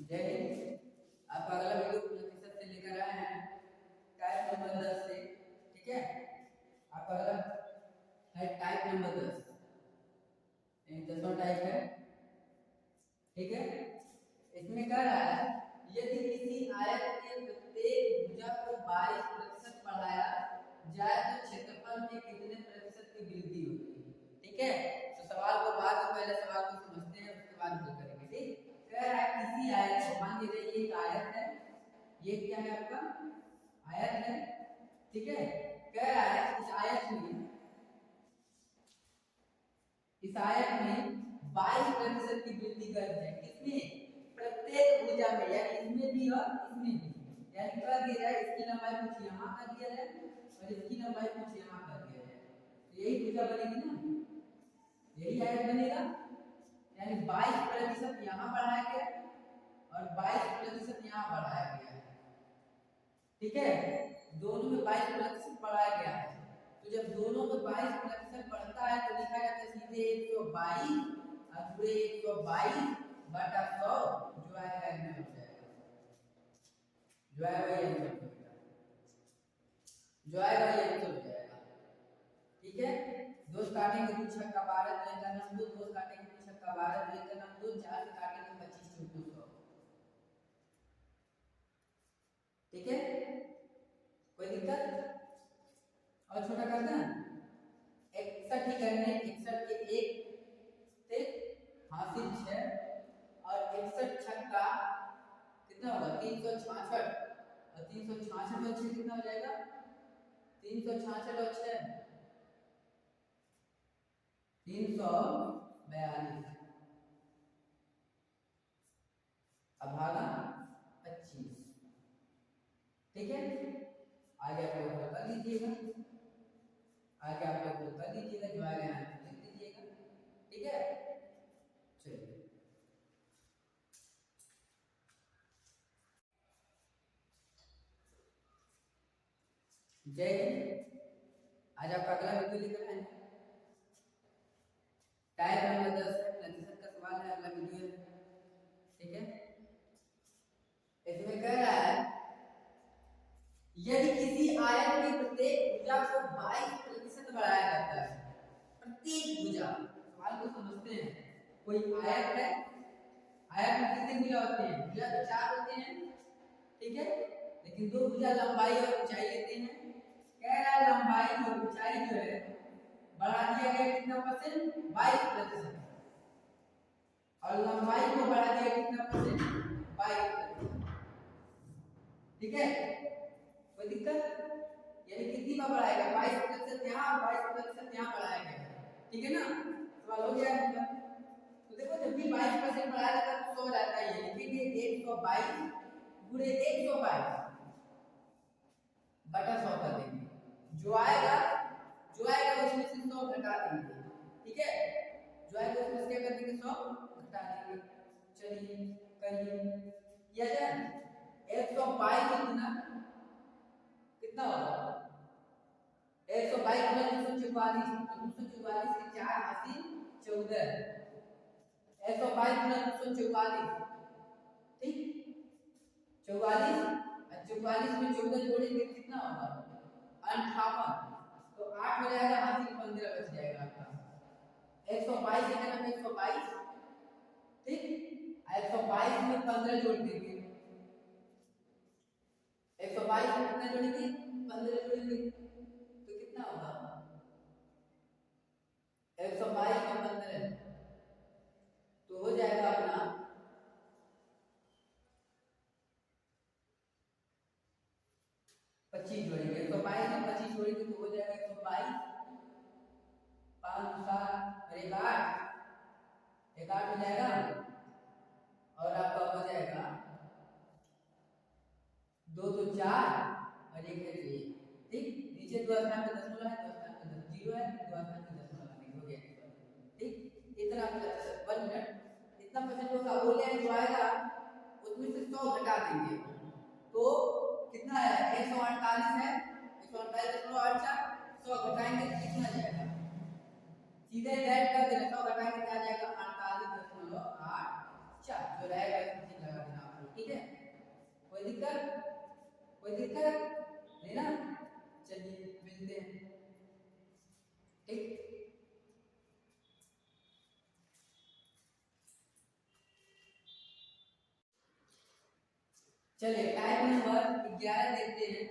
जय हिंद। आपका अगला वीडियो प्रतिशत से लेकर आए हैं टाइप नंबर 10 से। ठीक है, आपका अगला है टाइप नंबर 10। 10वां टाइप है। ठीक है, इसमें कह रहा है यदि किसी आयत के प्रत्येक भुजा को 22% बढ़ाया जाए तो क्षेत्रफल में कितने प्रतिशत की वृद्धि होगी। ठीक है, तो सवाल को बाद में पहले सवाल को समझते हैं, उसके बाद हल करेंगे। ठीक, कह रहा है किसी आयत को, मान लीजिए ये एक आयत है, ये क्या है आपका आयत है। ठीक है, कह रहा है इस आयत में 22% की वृद्धि कर दी जाए। किसमें? प्रत्येक भुजा में, यानी इसमें भी और इसमें भी। यानी कर दिया जाए इसकी लंबाई कुछ यहाँ कर दिया जाए और इसकी लंबाई कुछ यहाँ कर दिया जाए, तो यही भुजा बनेगी ना, यही आयत बनेगा। यानी 22% यहाँ बढ़ाया गया और 22% यहाँ बढ़ाया गया है। ठीक है, दोनों में 22% बढ़ाया गया है। तो जब दोनों में 22% बढ़ता है तो लिखा जाता है सीधे 122 और पूरे 122 बटा 100 जो आएगा एंगल हो जाएगा, जो आएगा ये एंगल हो जाएगा, जो आएगा ये एंगल हो जाएगा। ठीक है, दो काटेंगे तो 6 का 12, 2 का नाम 2, 2 काटेंगे तो 6 का 12, 2 का नाम 2, 4 से काटेंगे 25 चौको 100। ठीक है, कोई दिक्कत? और छोटा कर दें 61 ही करने, 61 के 1 से हासिल 6 और 61 छक्का कितना होगा 366 और 366 और 6 कितना हो जाएगा 366 और 6 342 अब भागा 25। ठीक है, आगे आप लोग कर लीजिएगा, आगे आप लोग कर लीजिएगा, जो आगे यहाँ लिख दीजिएगा। ठीक है, चलिए जय हिंद। आज आपका अगला वीडियो लेकर आए हैं टाइप नंबर 10 प्रतिशत का सवाल है, अगला वीडियो है। ठीक है, इसमें कह रहा है यदि किसी आयत की प्रत्येक भुजा को 22% बढ़ाया जाता है, प्रत्येक भुजा, सवाल को समझते हैं। कोई आयत है, आयत में कितने भुजा होते हैं? भुजा तो 4 होते हैं। ठीक है, लेकिन 2 भुजा लंबाई और ऊंचाई लेते हैं। कह रहा है लंबाई और ऊंचाई जो है बढ़ा दिया गया कितना परसेंट 22%, और लंबाई को बढ़ा दिया कितना परसेंट 22%। ठीक है, कोई दिक्कत? यानी कितनी बार बढ़ाएगा 22% यहाँ और 22% यहाँ बढ़ाएगा। ठीक है ना, सवाल हो गया है। तो देखो जब भी 22% बढ़ाया जाता है तो 100 रहता है, लिखेंगे 122 गुणे 122 बटा 100 कर देंगे, जो आएगा उसमें से 100 घटा देंगे। ठीक है, जो आएगा उसमें से क्या कर देंगे 100 घटा देंगे। चलिए करिए, किया जाए 122 गुना कितना होगा 122 गुना 244, तो 244 के 4 हासिल 14, 122 गुना 244, ठीक 44 और 44 में 14 जोड़ेंगे कितना होगा 58, तो 8 हो जाएगा, हासिल 15 बच जाएगा आपका। 122 के जगह 122, ठीक 122 में 15 जोड़ देंगे, 122 में कितना जोड़ेंगे 15 जोड़ेंगे, तो कितना होगा 122 में 15, तो हो जाएगा अपना 25 जोड़ेंगे, 122 में 25 जोड़ेंगे तो हो जाएगा 122, 5 7 और 1 8 हो जाएगा, और आपका हो जाएगा 2 तो 4 और 1 है 1। ठीक, नीचे 2 स्थान पे दशमलव है, 2 स्थान पे 0 है, 2 स्थान पे दशमलव नहीं हो गया। ठीक, इतना 1 मिनट इतना परसेंट का बोले जो आएगा उसमें से 100 घटा देंगे, तो कितना है 148 है, 148.84, 100 घटाएंगे तो कितना जाएगा, सीधे ऐड कर देना, 100 घटाएंगे क्या जाएगा 48.84, जो रहेगा इसमें लगा देना। चलिए टाइप नंबर 11 देखते हैं।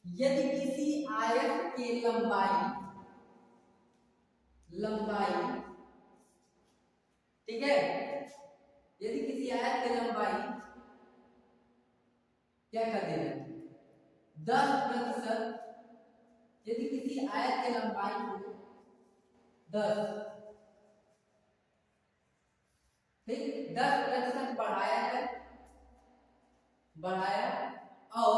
यदि किसी आयत के लंबाई ठीक है, यदि किसी आयत की लंबाई क्या कर दे रहे हैं 10%, यदि किसी आयत की लंबाई को 10 ठीक 10% बढ़ाया है, बढ़ाया और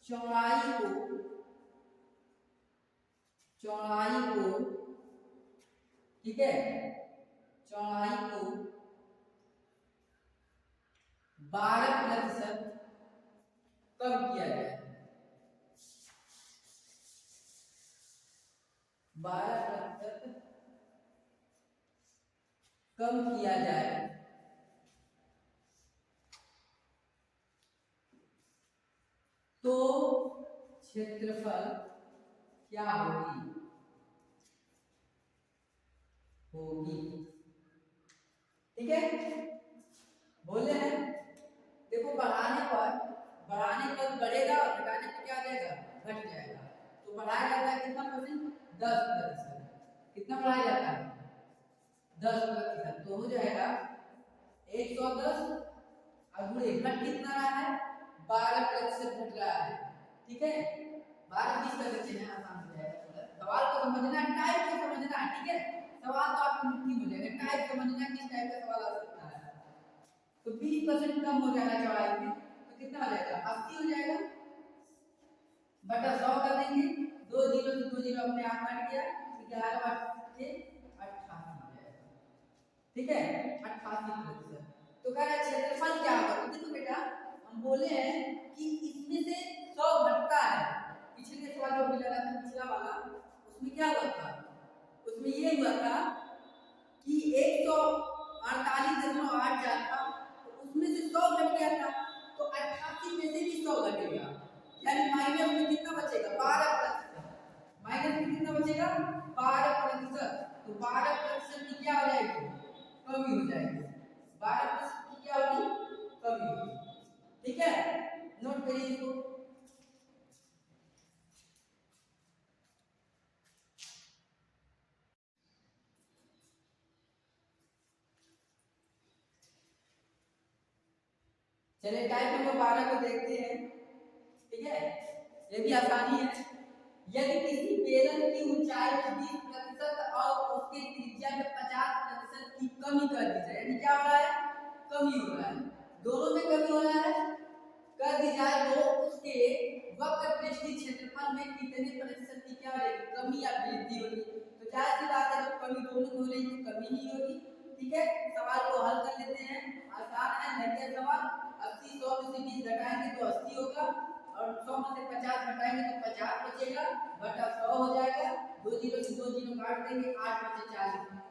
चौड़ाई को ठीक है, चौड़ाई को 12% कम किया जाए, 12% कम किया जाए तो क्षेत्रफल क्या होगी ठीक है। बोले हैं देखो बढ़ाने पर बढ़ेगा और घटाने पर क्या आ जाएगा घट जाएगा। तो बढ़ाया जाता है कितना परसेंट 10%, कितना बढ़ाया जाता है 10%, तो हो जाएगा 110 और गुणे घट कितना रहा है 12% घट रहा है ठीक है। 12 20 कर देते हैं आसान हो जाएगा। सवाल को समझना है, टाइप को समझना है ठीक है। सवाल तो आपकी मुट्ठी में हो जाएगा, टाइप समझना है किस टाइप का सवाल आ सकता है। तो 20% कम हो जाएगा चौड़ाई में, तो कितना हो जाएगा 80 हो जाएगा बटा 100 कर देंगे, 2 जीरो से 2 जीरो अपने आप कट गया, 11 बटे 88 हो जाएगा ठीक है 88%। तो कह रहे क्षेत्रफल क्या होगा, तो देखो बेटा हम बोले हैं कि इसमें से 100 घटता है। पिछले के सवाल जो मिला था पिछला वाला उसमें क्या हुआ था, उसमें ये हुआ था कि 148.84 था, तो उसमें से 100 घट गया था, तो 88 में से भी 100 घटेगा, यानी माइनस में कितना बचेगा 12%, माइनस में कितना बचेगा 12%। तो 12% की क्या हो जाएगी कमी हो जाएगी, 12% की क्या होगी कमी होगी ठीक है। नोट करिए इसको। चलिए टाइप नंबर 12 को देखते हैं ठीक है, ये भी आसानी है। यदि किसी बेलन की ऊंचाई में 20% और उसके त्रिज्या में 50% की कमी कर दी जाए, यानी क्या हो रहा है कमी हो रहा है, दोनों में कमी हो रहा है कर दी जाए तो उसके वक्र पृष्ठीय क्षेत्रफल में कितने प्रतिशत की क्या रहेगी कमी या वृद्धि होगी। तो जाहिर सी बात है जब कमी दोनों में हो रही तो कमी ही होगी ठीक है। सवाल को हल कर लेते हैं, आसान है नहीं सवाल। 80 100 में से 20 घटाएंगे तो 80 होगा और 100 में से 50 घटाएंगे तो 50 बचेगा बटा 100 हो जाएगा, 2 जीरो से 2 जीरो काट देंगे 8 में से 40%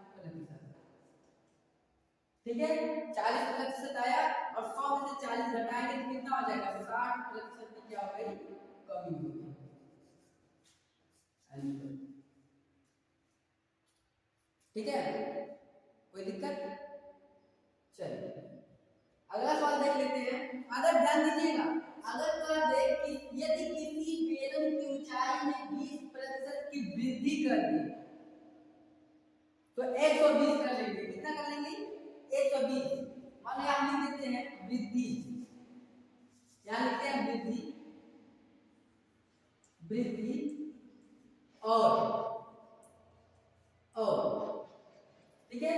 ठीक है। 40% आया और 100 में से 40 घटाएंगे तो कितना हो जाएगा 60% की क्या हो गई कमी होगी। ठीक है कोई दिक्कत। चलिए अगला सवाल देख लेते हैं। अगर ध्यान दीजिएगा, अगर कह दे कि यदि किसी बेलन की ऊंचाई में 20% की वृद्धि कर दी तो 120 कर लेंगे, कितना कर लेंगे 120। मान लो हम लिख देते हैं वृद्धि, यहां लिखते हैं वृद्धि, वृद्धि और ठीक है,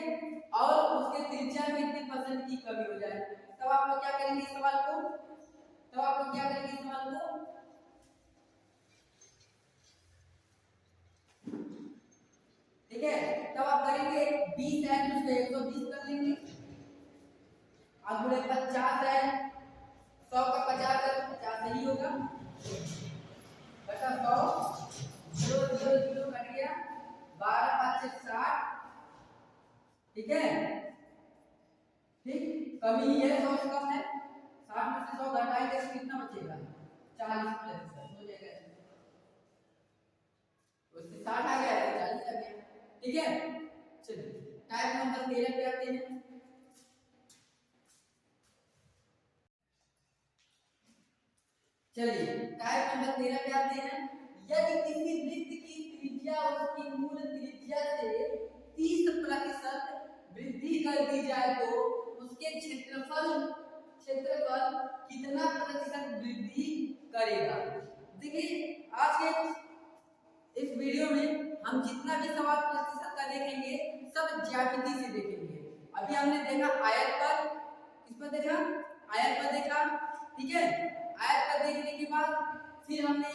और उसके त्रिज्या में कितने परसेंट की कमी हो जाए। तब आप लोग क्या करेंगे इस सवाल को, तब आप लोग क्या करेंगे इस सवाल को ठीक है। तब आप करेंगे 20 है तो उसको 120 कर लेंगे, अब गुणे 50 है 100 का 50 है 50 नहीं होगा बटा 100 0 0 0 कट गया 12 5 60 ठीक है। ठीक कमी है 100 से कम है, 60 में से 100 घटाएंगे तो कितना बचेगा 40% हो जाएगा, उससे 60 आ गया तो 40 आ गया ठीक है। चलिए टाइप नंबर 13 पे आते हैं। चलिए टाइप नंबर 13 पे आते हैं। यदि किसी वृत्त की त्रिज्या उसकी मूल त्रिज्या से 30% वृद्धि कर दी जाए तो उसके क्षेत्रफल कितना प्रतिशत वृद्धि करेगा। देखिए आज के इस वीडियो में हम जितना भी सवाल प्रतिशत का देखेंगे सब ज्यामिति से देखेंगे। अभी हमने देखा आयत पर, किस पर देखा, आयत पर देखा, ठीक है। आयत पर देखने के बाद फिर हमने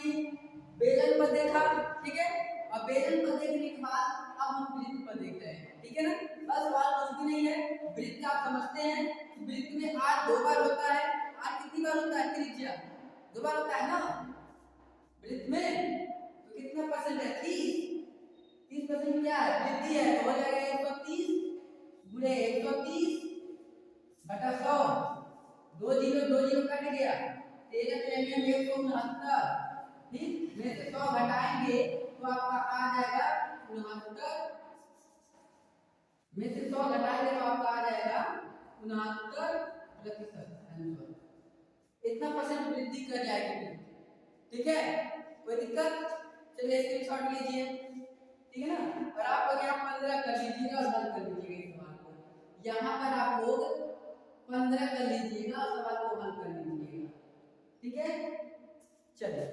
बेलन पर देखा, ठीक है। और बेलन पर देखने के बाद अब हम वृत्त पर देख रहे हैं, ठीक है ना। बस सवाल कुछ भी नहीं है, वृत्त आप समझते हैं, वृत्त में आर 2 बार होता है। आर कितनी बार होता है, त्रिज्या 2 बार होता है ना वृत्त में, तो कितना परसेंट है, 30% क्या है, वृद्धि है, तो हो जाएगा 130 गुणे 130 बटा 100, 2 जीरो कट गया, 13 में 169, ठीक। में से 100 घटाएंगे तो आपका आ जाएगा 69, में से 100 घटाएंगे तो आपका आ जाएगा 69% आंसर। इतना परसेंट वृद्धि कर जाएगी, ठीक है। कोई दिक्कत, चलिए स्क्रीनशॉट लीजिए, ठीक है ना। और आप लोग यहाँ 15 कर लीजिएगा और हल कर लीजिएगा इस सवाल को। यहाँ पर आप लोग 15 कर लीजिएगा और सवाल को हल कर लीजिएगा, ठीक है। चलिए